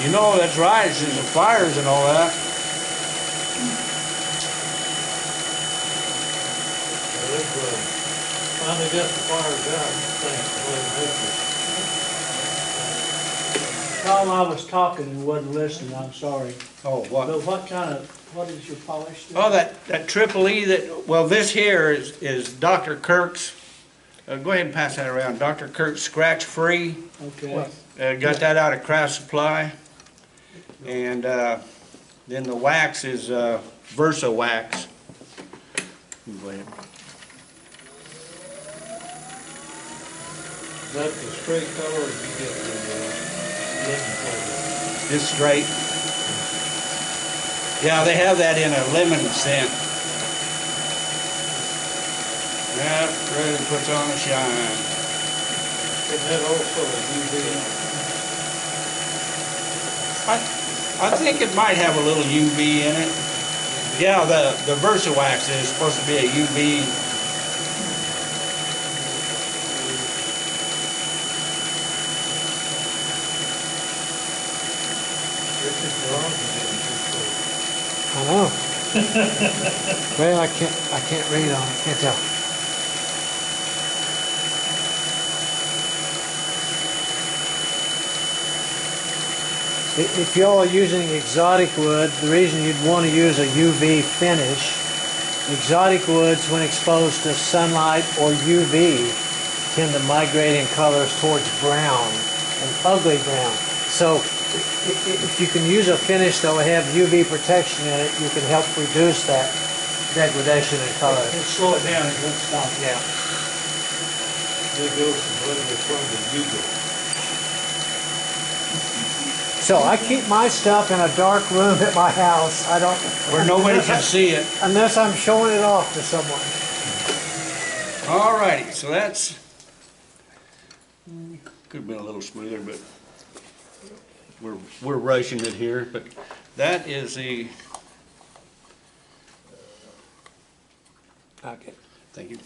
[SPEAKER 1] You know, that's right, it's just the fires and all that.
[SPEAKER 2] Finally got the fires out, thanks to
[SPEAKER 4] Tom, I was talking and wasn't listening, I'm sorry.
[SPEAKER 1] Oh, what?
[SPEAKER 4] But what is your polish?
[SPEAKER 1] Oh, that triple E well, this here is Dr. Kirk's, go ahead and pass that around, Dr. Kirk's Scratch Free.
[SPEAKER 4] Okay.
[SPEAKER 1] Got that out of Craft Supply. And then the wax is Vase wax. Go ahead.
[SPEAKER 2] Is that the straight color, or did you get the lemon color?
[SPEAKER 1] It's straight. Yeah, they have that in a lemon scent. That really puts on a shine.
[SPEAKER 2] Isn't that also a UV?
[SPEAKER 1] I think it might have a little UV in it. Yeah, the Vase wax is supposed to be a UV.
[SPEAKER 5] I know. Well, I can't read on it, can't tell. If y'all are using exotic wood, the reason you'd want to use a UV finish, exotic woods when exposed to sunlight or UV tend to migrate in colors towards brown, an ugly brown. So if you can use a finish that will have UV protection in it, you can help reduce that degradation in color.
[SPEAKER 4] It'll slow it down, it won't stop.
[SPEAKER 5] Yeah.
[SPEAKER 2] They go from ugly from the UV.
[SPEAKER 5] So I keep my stuff in a dark room at my house. I don't.
[SPEAKER 1] Where nobody can see it.
[SPEAKER 5] Unless I'm showing it off to someone.
[SPEAKER 1] All righty, so that's, could have been a little smoother, but we're rushing it here. But that is the,
[SPEAKER 5] Okay.
[SPEAKER 1] thank you.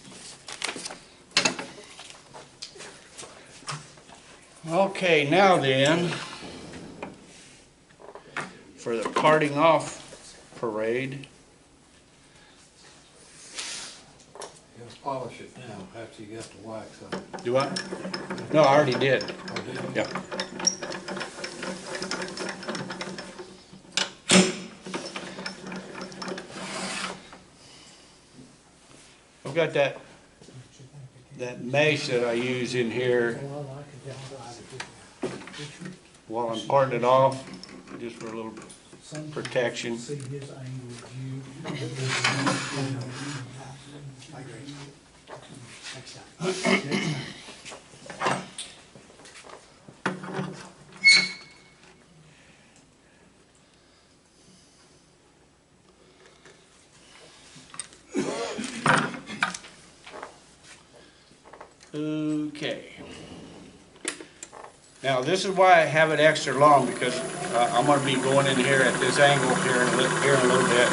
[SPEAKER 1] Okay, now then, for the parting off parade.
[SPEAKER 2] You gotta polish it now, after you got the wax on it.
[SPEAKER 1] Do I? No, I already did. Yeah. I've got that mesh that I use in here while I'm parting it off, just for a little protection.
[SPEAKER 4] See his angle of view.
[SPEAKER 1] Okay. Now this is why I have it extra long, because I'm going to be going in here at this angle here in a little bit.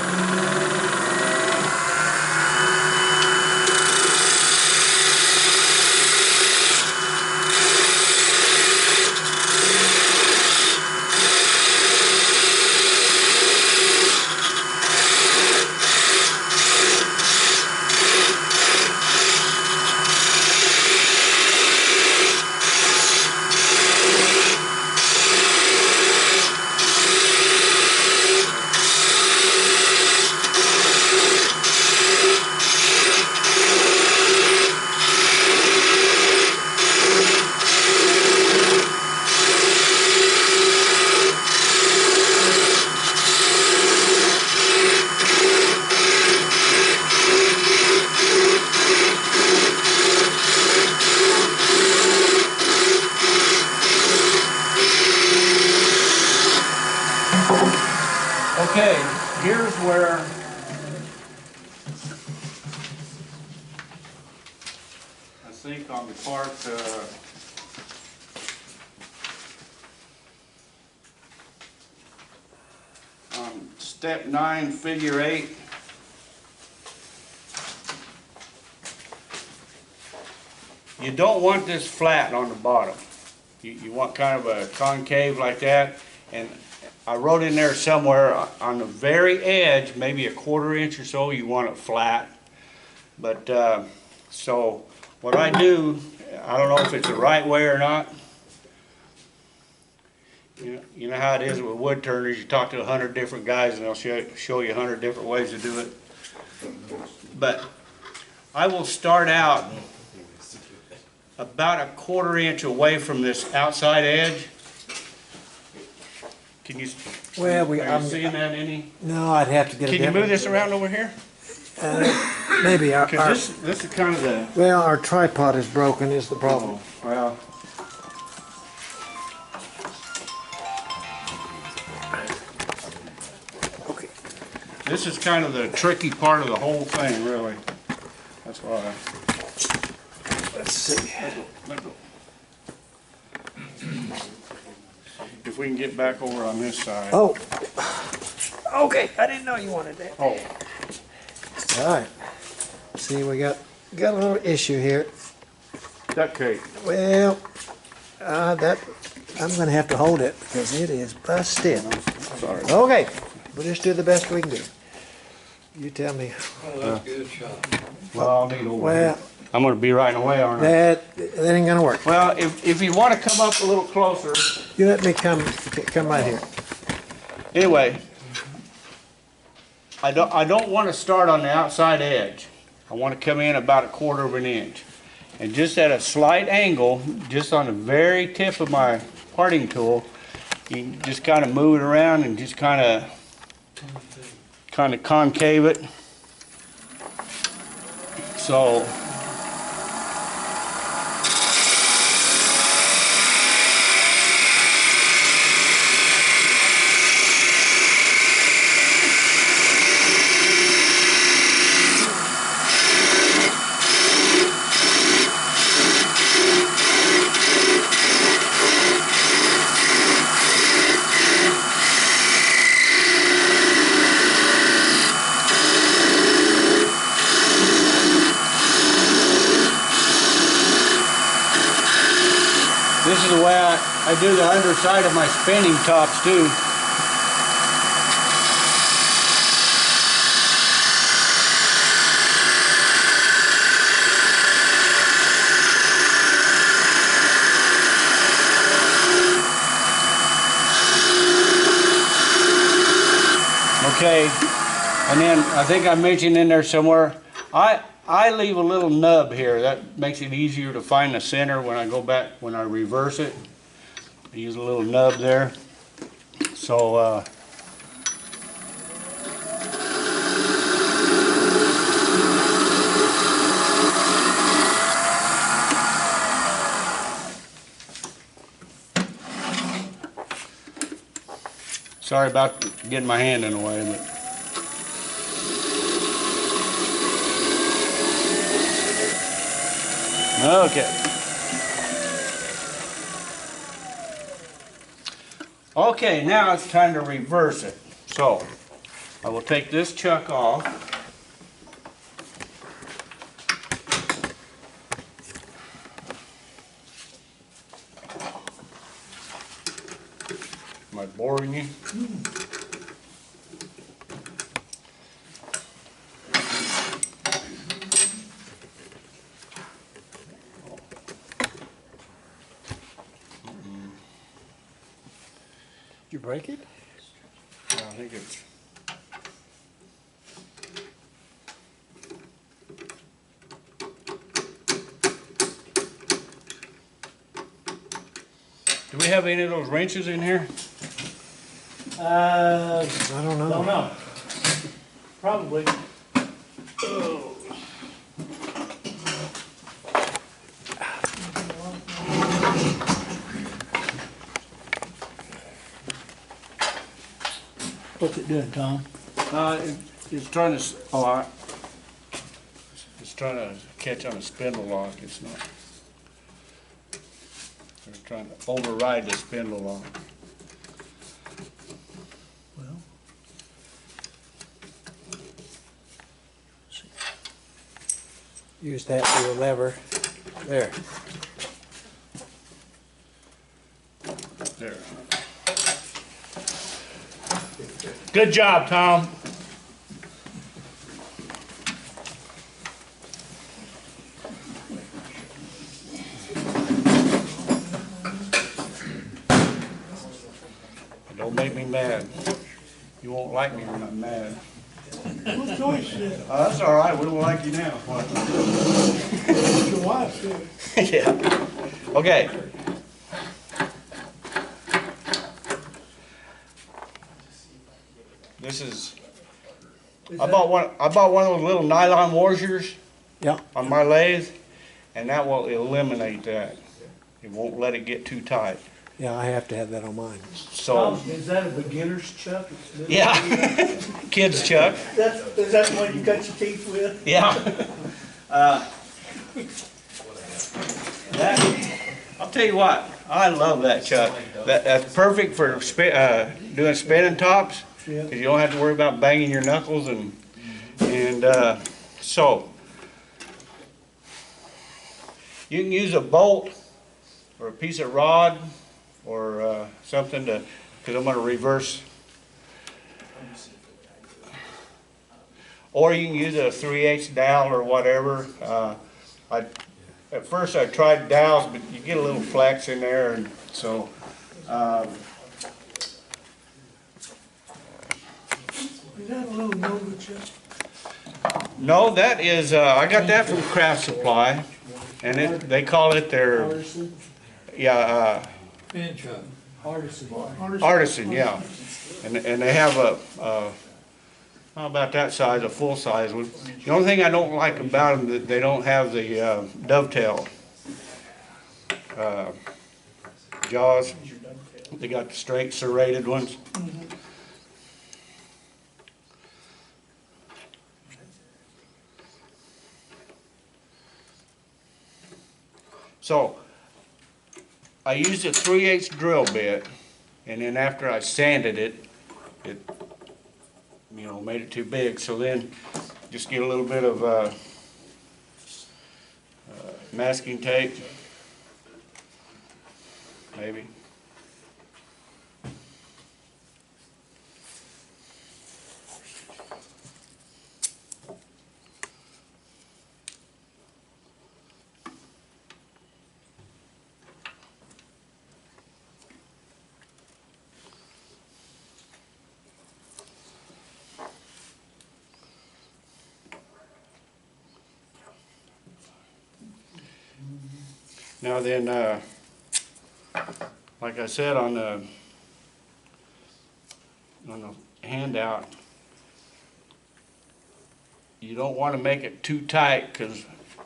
[SPEAKER 1] Okay, here's where I think on the part, on step 9, figure 8, you don't want this flat on the bottom. You want kind of a concave like that, and I wrote in there somewhere on the very edge, maybe a 1/4 inch or so, you want it flat. But, so what I do, I don't know if it's the right way or not. You know how it is with wood turners, you talk to 100 different guys and they'll show you 100 different ways to do it. But I will start out about a 1/4 inch away from this outside edge. Can you,
[SPEAKER 5] Well,
[SPEAKER 1] are you seeing that any?
[SPEAKER 5] No, I'd have to get a
[SPEAKER 1] Can you
[SPEAKER 5] different.
[SPEAKER 1] move this around over here?
[SPEAKER 5] Maybe our,
[SPEAKER 1] Because this is kind of the,
[SPEAKER 5] well, our tripod is broken is the problem.
[SPEAKER 1] well,
[SPEAKER 5] Okay.
[SPEAKER 1] this is kind of the tricky part of the whole thing, really. That's why.
[SPEAKER 5] Let's see.
[SPEAKER 1] Let go. If we can get back over on this side.
[SPEAKER 5] Oh. Okay, I didn't know you wanted that.
[SPEAKER 1] Oh,
[SPEAKER 5] All right. See, we got a little issue here.
[SPEAKER 1] duct tape.
[SPEAKER 5] Well, that I'm gonna have to hold it because it is busted.
[SPEAKER 1] Sorry.
[SPEAKER 5] Okay, we'll just do the best we can do. You tell me.
[SPEAKER 1] Well, I'll need over
[SPEAKER 5] Well,
[SPEAKER 1] here. I'm gonna be right in the way, aren't I?
[SPEAKER 5] that ain't gonna work.
[SPEAKER 1] Well, if you want to come up a little closer.
[SPEAKER 5] You let me come right here.
[SPEAKER 1] Anyway, I don't want to start on the outside edge. I want to come in about a 1/4 inch. And just at a slight angle, just on the very tip of my parting tool, you can just kind of move it around and just kind of concave it. So this is the way I do the underside of my spinning tops too. Okay, and then I think I mentioned in there somewhere, I leave a little nub here. That makes it easier to find the center when I go back, when I reverse it. I use a little nub there. So, sorry about getting my hand in the way, but. Okay. Okay, now it's time to reverse it. So, I will take this chuck off. Am I boring you?
[SPEAKER 5] Did you break it?
[SPEAKER 1] I think it's. Do we have any of those wrenches in here?
[SPEAKER 5] I don't know.
[SPEAKER 4] Don't know. Probably. What's it doing, Tom?
[SPEAKER 1] It's trying to, it's trying to catch on a spindle lock, it's not. They're trying to override the spindle lock.
[SPEAKER 5] Well, use that for your lever. There.
[SPEAKER 1] There. Good job, Tom. Don't make me mad. You won't like me when I'm mad.
[SPEAKER 2] Who's Joyce said?
[SPEAKER 1] That's all right, we don't like you now.
[SPEAKER 2] Your wife said.
[SPEAKER 1] Yeah. Okay. This is, I bought one of those little nylon washers
[SPEAKER 5] Yeah.
[SPEAKER 1] on my lathe, and that will eliminate that. It won't let it get too tight.
[SPEAKER 5] Yeah, I have to have that on mine.
[SPEAKER 1] So,
[SPEAKER 4] Is that a beginner's chuck?
[SPEAKER 1] yeah, kids chuck,
[SPEAKER 4] Is that the one you cut your teeth with?
[SPEAKER 1] yeah. That, I'll tell you what, I love that chuck. That's perfect for doing spinning tops, because you don't have to worry about banging your knuckles so you can use a bolt or a piece of rod or something to, because I'm going to reverse, or you can use a 3/8 dowel or whatever. At first I tried dowels, but you get a little flex in there, and so
[SPEAKER 2] Is that a little Nova chuck?
[SPEAKER 1] no, that is I got that from Craft Supply, and they call it their
[SPEAKER 2] Artisan?
[SPEAKER 4] Fan chuck.
[SPEAKER 2] Artisan.
[SPEAKER 1] Artisan, yeah, and they have how about that size, a full size one. The only thing I don't like about them that they don't have the dovetail jaws. They got the straight serrated ones. So I used a 3/8 drill bit, and then after I sanded it, made it too big. So then just get a little bit of masking tape, maybe. Now then, like I said on the handout, you don't want to make it too tight, because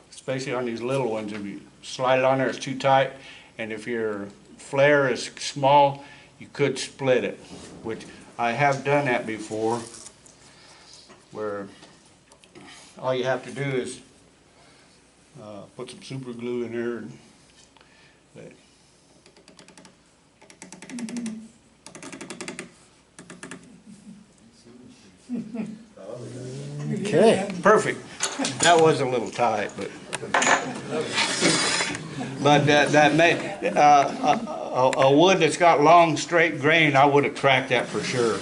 [SPEAKER 1] especially on these little ones, if you slide it on there, it's too tight, and if your flare is small, you could split it, which I have done that before, where all you have to do is put some super glue in there and
[SPEAKER 5] Okay.
[SPEAKER 1] perfect. That was a little tight, but that made a wood that's got long straight grain. I would have cracked that for sure.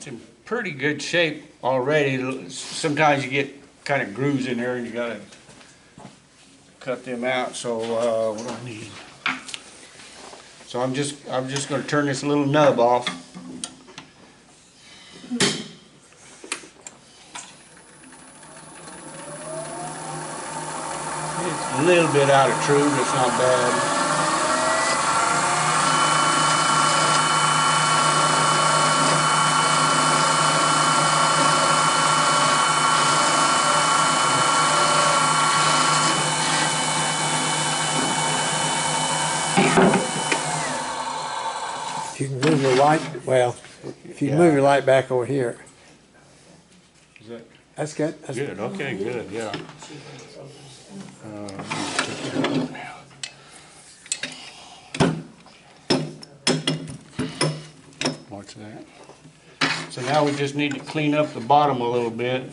[SPEAKER 1] it's in pretty good shape already. Sometimes you get kind of grooves in there and you gotta cut them out, so, what do I need? So I'm just gonna turn this little nub off. It's a little bit out of true, but it's not bad.
[SPEAKER 7] If you can move your light, well, if you can move your light back over here,
[SPEAKER 1] Is that
[SPEAKER 7] that's good. That's
[SPEAKER 1] good? Okay, good, yeah. Watch that. So now we just need to clean up the bottom a little bit.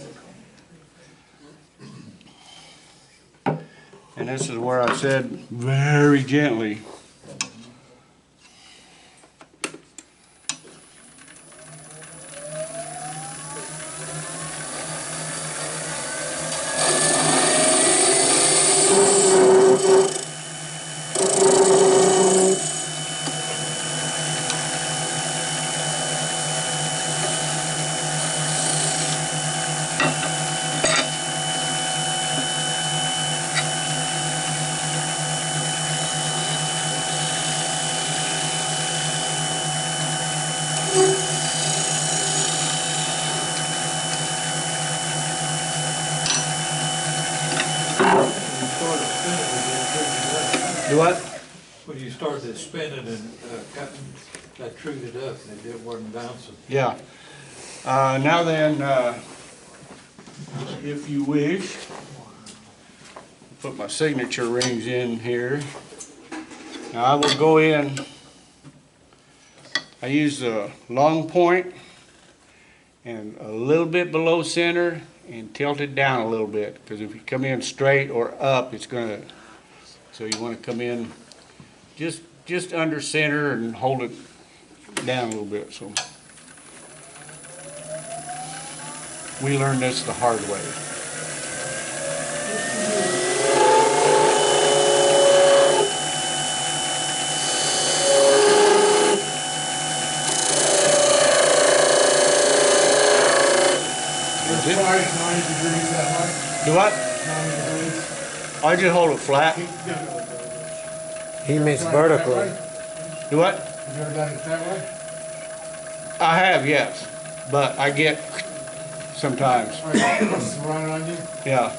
[SPEAKER 1] And this is where I said very gently. Do what?
[SPEAKER 8] When you started spinning and cutting, that trued it up and it wasn't bouncing.
[SPEAKER 1] Yeah. Now then, if you wish, put my signature rings in here. Now I will go in, I use a long point and a little bit below center and tilt it down a little bit, because if you come in straight or up, it's gonna, so you want to come in just under center and hold it down a little bit. So we learned this the hard way.
[SPEAKER 2] As far as 90 degrees that way,
[SPEAKER 1] Do what?
[SPEAKER 2] 90 degrees.
[SPEAKER 1] I just hold it flat.
[SPEAKER 7] he means vertically.
[SPEAKER 1] Do what?
[SPEAKER 2] Have you ever done it that way?
[SPEAKER 1] I have, yes, but I get sometimes.
[SPEAKER 2] Or it's running on you?
[SPEAKER 1] Yeah,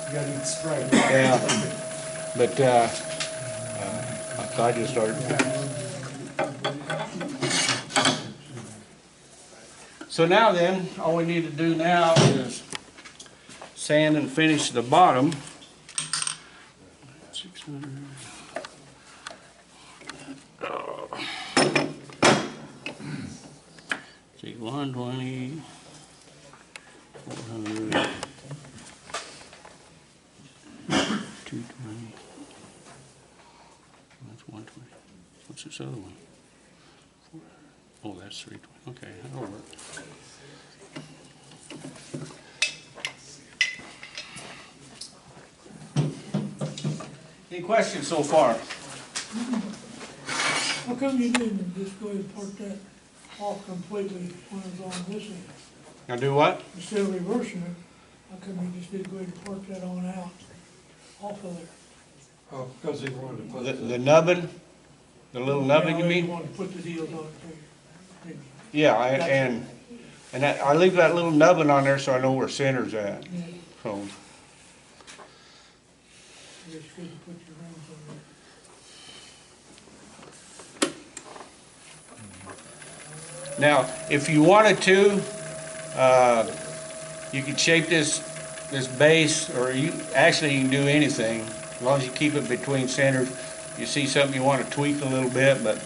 [SPEAKER 2] You gotta eat straight.
[SPEAKER 1] yeah. But I just started. So now then, all we need to do now is sand and finish the bottom. 600. See, 120, 400, 220. That's 120. What's this other one? Oh, that's 320. Okay, that'll work. Any questions so far?
[SPEAKER 4] How come you didn't just go ahead and part that off completely when it was on this end?
[SPEAKER 1] Now do what?
[SPEAKER 4] Instead of reversing it, how come you just didn't go ahead and part that on out, off of there?
[SPEAKER 8] Oh, because he wanted to put
[SPEAKER 1] The nubbin? The little nubbin, you
[SPEAKER 4] Yeah,
[SPEAKER 1] mean?
[SPEAKER 4] You wanted to put the deals on it too. didn't you?
[SPEAKER 1] Yeah, and that, I leave that little nubbin on there so I know where center's at.
[SPEAKER 4] Yeah,
[SPEAKER 1] So,
[SPEAKER 4] it's good to put your rings on there.
[SPEAKER 1] now, if you wanted to, you could shape this base, or you can do anything, as long as you keep it between centers. You see something you want to tweak a little bit, but,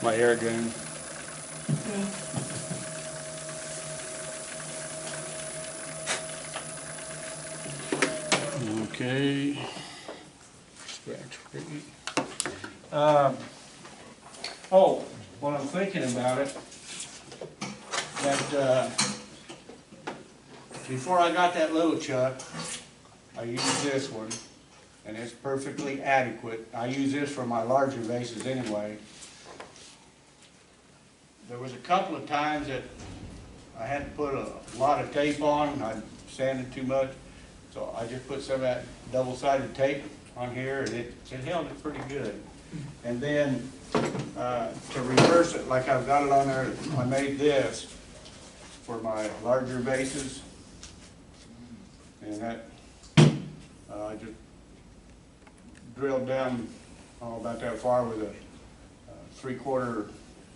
[SPEAKER 1] my air gun.
[SPEAKER 4] Yeah.
[SPEAKER 1] Okay. Scratch free. Oh, while I'm thinking about it, that, before I got that little chuck, I used this one, and it's perfectly adequate. I use this for my larger vases anyway. There was a couple of times that I had to put a lot of tape on, I sanded too much, so I just put some of that double-sided tape on here, and it held it pretty good. And then, to reverse it, like I've got it on there, I made this for my larger vases. And that, I just drilled down, about that far with a 3/4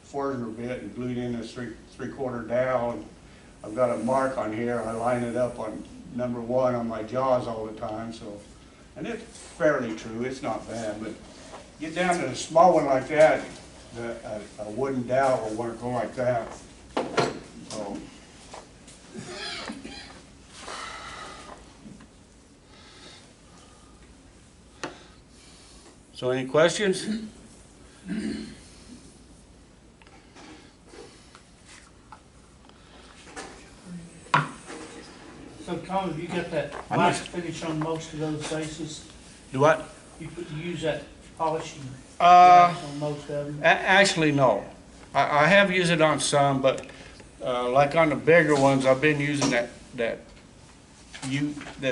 [SPEAKER 1] Forger bit and glued in this 3/4 dowel. And I've got a mark on here, I line it up on number 1 on my jaws all the time, so. And it's fairly true, it's not bad, but get down to a small one like that, a wooden dowel will work like that. So. So any questions?
[SPEAKER 9] So Tom, have you got that
[SPEAKER 1] I'm
[SPEAKER 9] wax
[SPEAKER 1] not-
[SPEAKER 9] finish on most of those vases?
[SPEAKER 1] Do what?
[SPEAKER 9] You use that polishing
[SPEAKER 1] Uh,
[SPEAKER 9] wax on most of them?
[SPEAKER 1] Actually, no. I have used it on some, but, like on the bigger ones, I've been using that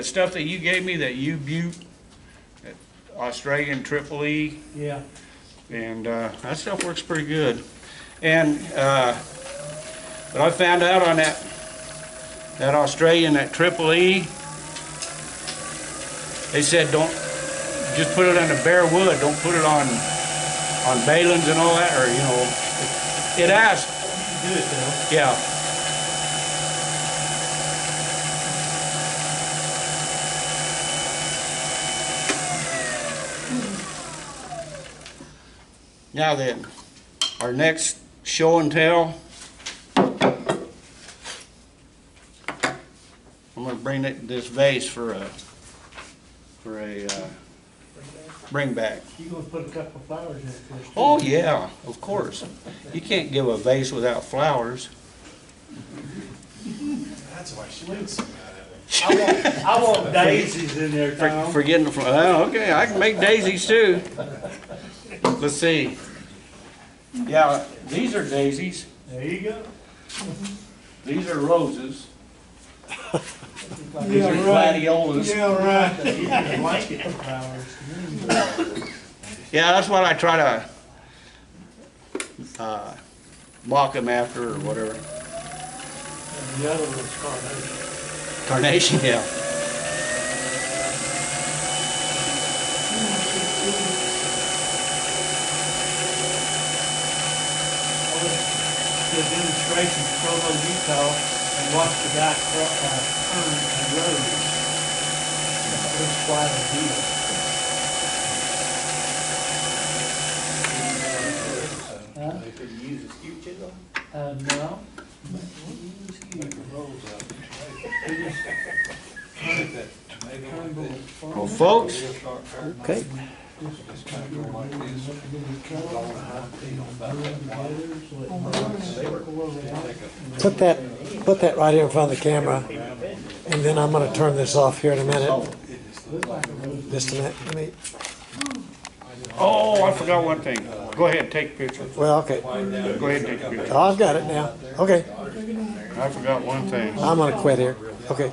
[SPEAKER 1] stuff that you gave me, that U-Butte, that Australian Triple E.
[SPEAKER 9] Yeah.
[SPEAKER 1] And that stuff works pretty good. And but I found out on that Australian, that Triple E, they said don't just put it on the bare wood. Don't put it on balings and all that, or it asks.
[SPEAKER 9] You do it though.
[SPEAKER 1] Yeah. Now then, our next show and tell. I'm gonna bring this vase for a bring back.
[SPEAKER 9] You gonna put a couple of flowers in it first?
[SPEAKER 1] Oh yeah, of course. You can't give a vase without flowers.
[SPEAKER 3] That's why she looks so mad at me.
[SPEAKER 9] I want daisies in there, Tom.
[SPEAKER 1] Forgetting from, oh, okay, I can make daisies too. Let's see. Yeah, these are daisies.
[SPEAKER 9] There you go.
[SPEAKER 1] These are roses. These
[SPEAKER 4] Yeah,
[SPEAKER 1] are
[SPEAKER 4] right.
[SPEAKER 1] gladiolas.
[SPEAKER 4] Yeah, right.
[SPEAKER 9] You can blanket flowers.
[SPEAKER 1] Yeah, that's what I try to mock them after or whatever.
[SPEAKER 9] And the other one's carnation.
[SPEAKER 1] Carnation, yeah.
[SPEAKER 9] I went to a demonstration in Provo, Utah, and watched the guy turn and rose. It was quite a deal. Huh?
[SPEAKER 8] Could you use a skew chisel?
[SPEAKER 9] No.
[SPEAKER 1] Well, folks,
[SPEAKER 7] Okay. Put that right here in front of the camera, and then I'm gonna turn this off here in a minute. Just a minute, let me,
[SPEAKER 1] oh, I forgot one thing. Go ahead, take a picture.
[SPEAKER 7] well, okay.
[SPEAKER 1] Go ahead and take a picture.
[SPEAKER 7] Oh, I've got it now. Okay,
[SPEAKER 1] I forgot one thing.
[SPEAKER 7] I'm gonna quit here. Okay.